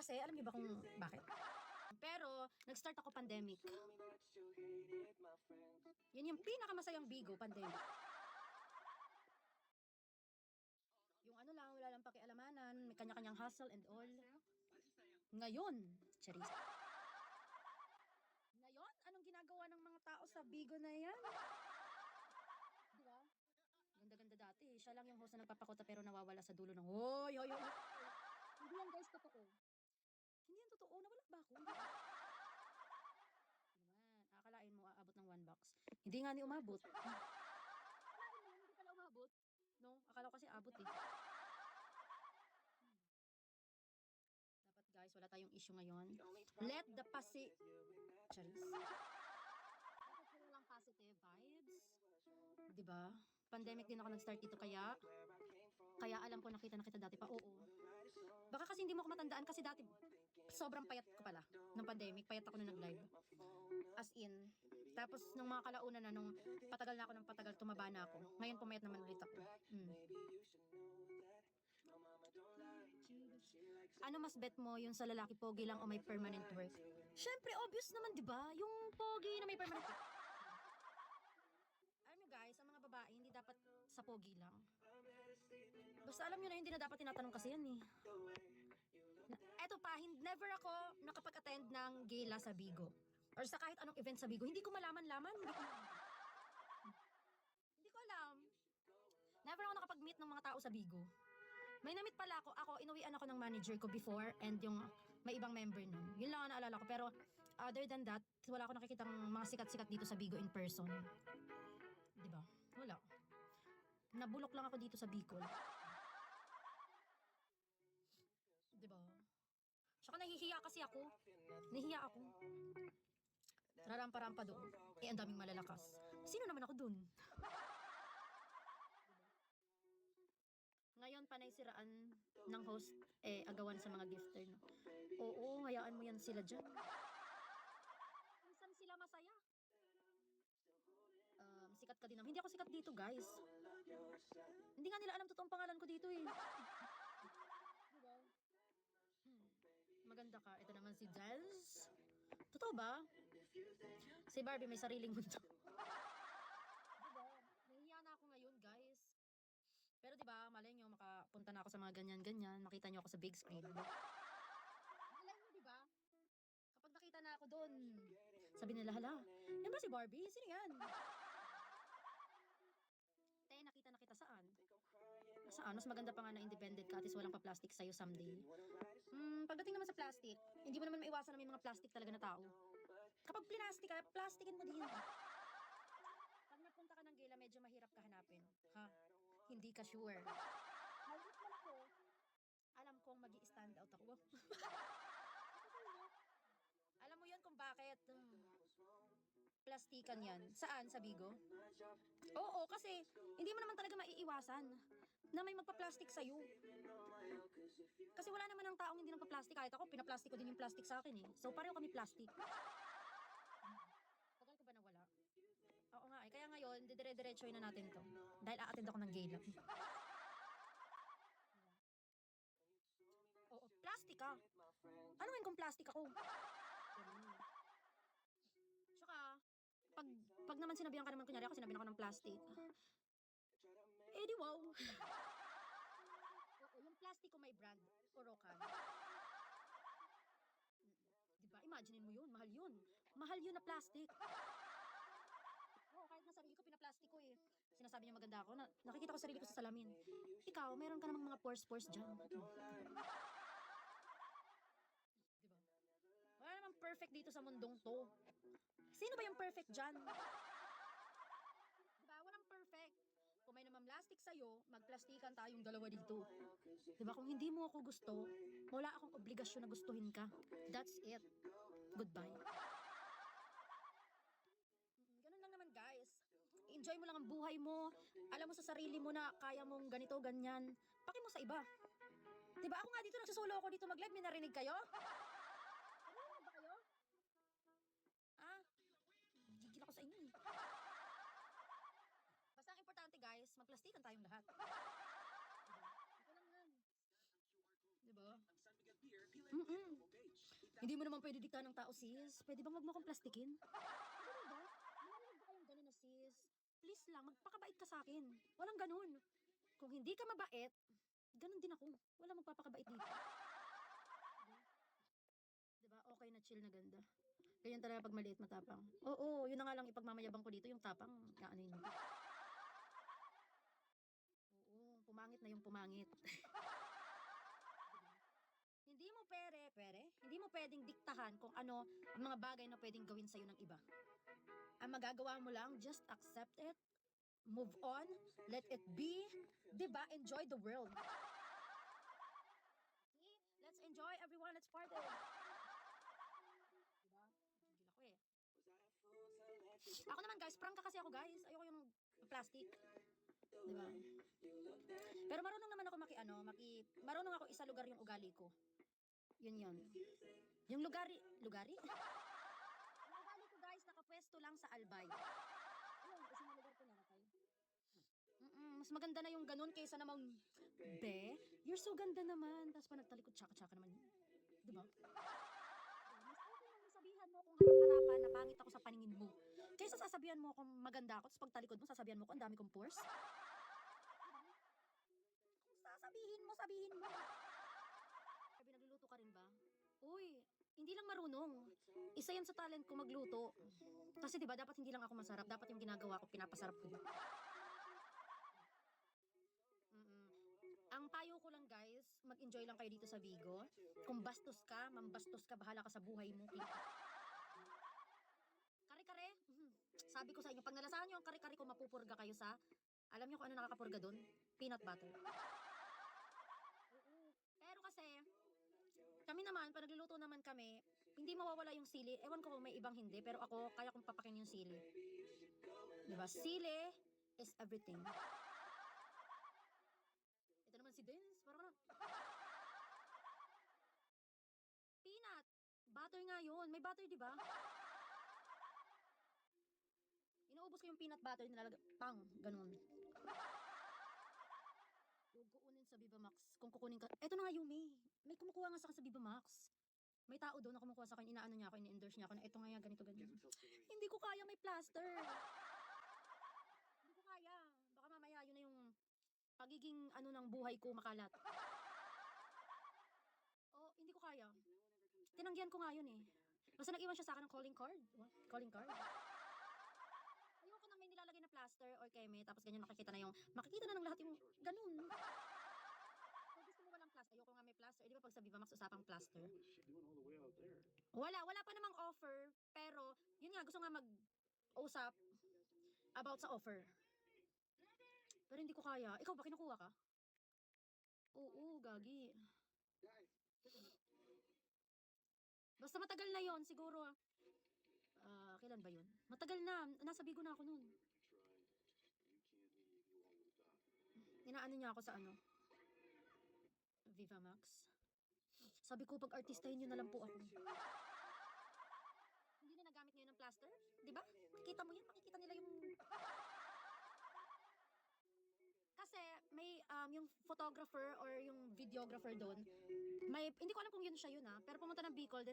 Kasi, alam niyo ba kung bakit? Pero, nag-start ako pandemic. Yun yung pinakamasayang Bigo, pandemic. Yung ano lang, wala lang pakialamanan, may kanya-kanyang hustle and all. Ngayon, charis. Ngayon, anong ginagawa ng mga tao sa Bigo na yan? Di ba? Ganda-ganda dati. Siya lang yung host na nagpapakota pero nawawala sa dulo ng hoy, hoy, hoy. Hindi yan guys, totoo. Hindi yan totoo. Nawala ba ako? Hindi naman. Akalain mo aabot ng 1 box. Hindi nga ni umabot. Akalain mo, hindi pala umabot. No? Akala ko kasi abot eh. Dapat guys, wala tayong issue ngayon. Let the Charis. Dapat puro lang positive vibes. Diba? Pandemic din ako nag-start dito kaya alam ko nakita na kita dati pa. Oo. Baka kasi hindi mo ako matandaan kasi dati sobrang payat ko pala. Nung pandemic, payat ako nung nag-live. As in. Tapos nung mga kalauna na, nung patagal na ako ng patagal, tumaba na ako. Ngayon pumayat naman ulit ako. Ano mas bet mo, yung sa lalaki pogi lang o may permanent work? Syempre, obvious naman, di ba? Yung pogi na may permanent work. Alam nyo guys, ang mga babae, hindi dapat sa pogi lang. Basta alam nyo na, hindi na dapat tinatanong kasi yan eh. Eto pa, never ako nakapag-attend ng gala sa Bigo. Or sa kahit anong event sa Bigo. Hindi ko malaman-laman. Hindi ko alam. Never ako nakapag-meet ng mga tao sa Bigo. May na-meet pala ako, inuwian ako ng manager ko before and yung may ibang member nun. Yun lang ang naalala ko. Pero other than that, wala ako nakikitang mga sikat-sikat dito sa Bigo in person. Diba? Wala. Nabulok lang ako dito sa Bicol. Diba? Tsaka nahihiya kasi ako. Nahihiya ako. Rarampa-rampa doon. Ang daming malalakas. Sino naman ako dun? Ngayon, panay siraan ng host, agawan sa mga gifter, no? Oo, hayaan mo yan sila dyan. Minsan sila masaya. Sikat ka din naman. Hindi ako sikat dito, guys. Hindi nga nila alam totoong pangalan ko dito, eh. Diba? Maganda ka. Ito naman si Jazz. Totoo ba? Si Barbie may sariling mundo. Diba? Nahihiya na ako ngayon, guys. Pero diba, malay nyo, makapunta na ako sa mga ganyan-ganyan, makita nyo ako sa big screen. Malay nyo, diba? Kapag nakita na ako doon, sabi nila, hala, yan ba si Barbie? Sino yan? Te, nakita na kita saan? Saan? Mas maganda pa nga na independent ka, at least walang pa-plastic sa'yo someday. Pagdating naman sa plastic, hindi mo naman maiwasan na may mga plastic talaga na tao. Kapag plastic ka, plastikin mo din. Pag napunta ka ng gala, medyo mahirap ka hanapin. Ha? Hindi ka sure. Malit lang ako. Alam kong magi-stand out ako. Alam mo yun kung bakit plastikan yan. Saan? Sa Bigo? Oo, kasi hindi mo naman talaga maiiwasan na may magpa-plastic sa'yo. Kasi wala naman ang taong hindi nagpa-plastic. Kahit ako, pinaplastic ko din yung plastic sa akin eh. So, pareho kami plastic. Tagal ko ba nawala? Oo nga eh. Kaya ngayon, didire-diretsuhin na natin to. Dahil a-attend ako ng gala. Oo, plastic ka. Ano yun kung plastic ako? Tsaka, pag naman sinabihan ka naman, kunyari ako sinabihan ako ng plastic. Eh di wow. Oo, yung plastic ko may brand. Orocan. Diba? Imaginein mo yun. Mahal yun. Mahal yun na plastic. Oo, kahit na sarili ko, pinaplastic ko eh. Sinasabi niya maganda ako. Nakikita ko sarili ko sa salamin. Ikaw, meron ka namang mga pores-pores dyan. Diba? Wala namang perfect dito sa mundong to. Sino ba yung perfect dyan? Diba? Walang perfect. Kung may naman plastic sa'yo, magplastikan tayong dalawa dito. Diba? Kung hindi mo ako gusto, wala akong obligasyon na gustuhin ka. That's it. Goodbye. Ganun lang naman guys. Enjoy mo lang ang buhay mo. Alam mo sa sarili mo na kaya mong ganito, ganyan. Paki mo sa iba. Diba? Ako nga dito, nagsusulo ako dito mag-live. May narinig kayo? Narinig ba kayo? Gigil ako sa inyo eh. Basta ang importante guys, magplastikan tayong lahat. Ito lang yan. Diba? Hindi mo naman pwede diktahan ng tao, sis. Pwede bang wag mo akong plastikin? Ano ba? Narinig ba kayong ganun na, sis? Please lang, magpakabait ka sa akin. Walang ganun. Kung hindi ka mabait, ganun din ako. Wala magpapakabait dito. Diba? Okay na chill na ganda. Ganyan talaga pag maliit matapang. Oo, yun na nga lang ipagmamayabang ko dito, yung tapang, ano yun. Oo, pumangit na yung pumangit. Hindi mo hindi mo pwedeng diktahan kung ano ang mga bagay na pwedeng gawin sa'yo ng iba. Ang magagawa mo lang, just accept it, move on, let it be, 'di ba? Enjoy the world. See? Let's enjoy everyone, let's party. Diba? Gigil ako eh. Ako naman guys, prangka kasi ako guys. Ayoko yung plastic. Diba? Pero marunong naman ako marunong ako isa lugar yung ugali ko. Yun yun. Yung lugari? Yung ugali ko guys, nakapwesto lang sa Albay. Ayun, kasi yung lugar ko nakapay. Mas maganda na yung ganun kaysa namang, be, you're so ganda naman. Tapos pa nagtalikod, tsaka-tsaka naman yun. Diba? Mas okay lang sabihan mo kung harap-harapan na pangit ako sa paningin mo. Kaysa sasabihan mo kung maganda ako, tapos pagtalikod mo, sasabihan mo ko, ang dami kong pores. Kung sabihin mo. Sabi, nagluluto ka rin ba? Uy, hindi lang marunong. Isa yan sa talent ko magluto. Kasi 'di ba dapat hindi lang ako masarap, dapat yung ginagawa ko pinapasarap ko din. Mm. Ang payo ko lang guys, mag-enjoy lang kayo dito sa Vigo. Kung bastos ka, mambastos ka, bahala ka sa buhay mo. Kare-kare, sabi ko sa inyo, pag nalasahan nyo ang kare-kare ko, mapupurga kayo sa, alam nyo kung ano nakakapurga doon? Peanut butter. Oo. Pero kasi, kami naman, pag nagluluto naman kami, hindi mawawala yung sili. Ewan ko kung may ibang hindi, pero ako, kaya kong papakin yung sili. Diba? Sili is everything. Ito naman si Dens, parang peanut. Butter nga yun. May butter, di ba? Inuubos ko yung peanut butter, nilalagay, pang, ganun. Huwag kukunin sa Viva Max. Kung kukunin ka, eto na nga yung may kumukuha nga sa akin sa Viva Max. May tao doon na kumukuha sa akin, inaano niya ako, ini-endorse niya ako na eto nga yan, ganito, ganito. Hindi ko kaya, may plaster. Hindi ko kaya. Baka mamaya yun na yung pagiging ano ng buhay ko makalat. Oh, hindi ko kaya. Tinanggihan ko nga yun eh. Basta nag-iwan siya sa akin ng calling card. What? Calling card? Ayoko nang may nilalagay na plaster or keme, tapos ganyan makikita na ng lahat yung ganun. Kung gusto mo walang plaster, ayoko nga may plaster. Di ba pag sa Viva Max usapang plaster? Wala pa namang offer, pero yun nga, gusto nga mag-usap about sa offer. Pero hindi ko kaya. Ikaw ba, kinukuha ka? Oo, gagi. Basta matagal na yon siguro. Kailan ba yun? Matagal na. Nasa Bigo na ako nun. Inaano niya ako sa ano? Viva Max. Sabi ko, pag artistahin nyo na lang po ako. Hindi na nagamit ngayon ng plaster? Di ba? Makikita mo yan. Makikita nila yung... Kasi may yung photographer or yung videographer doon, may hindi ko alam kung yun siya yun pero pumunta ng Bicol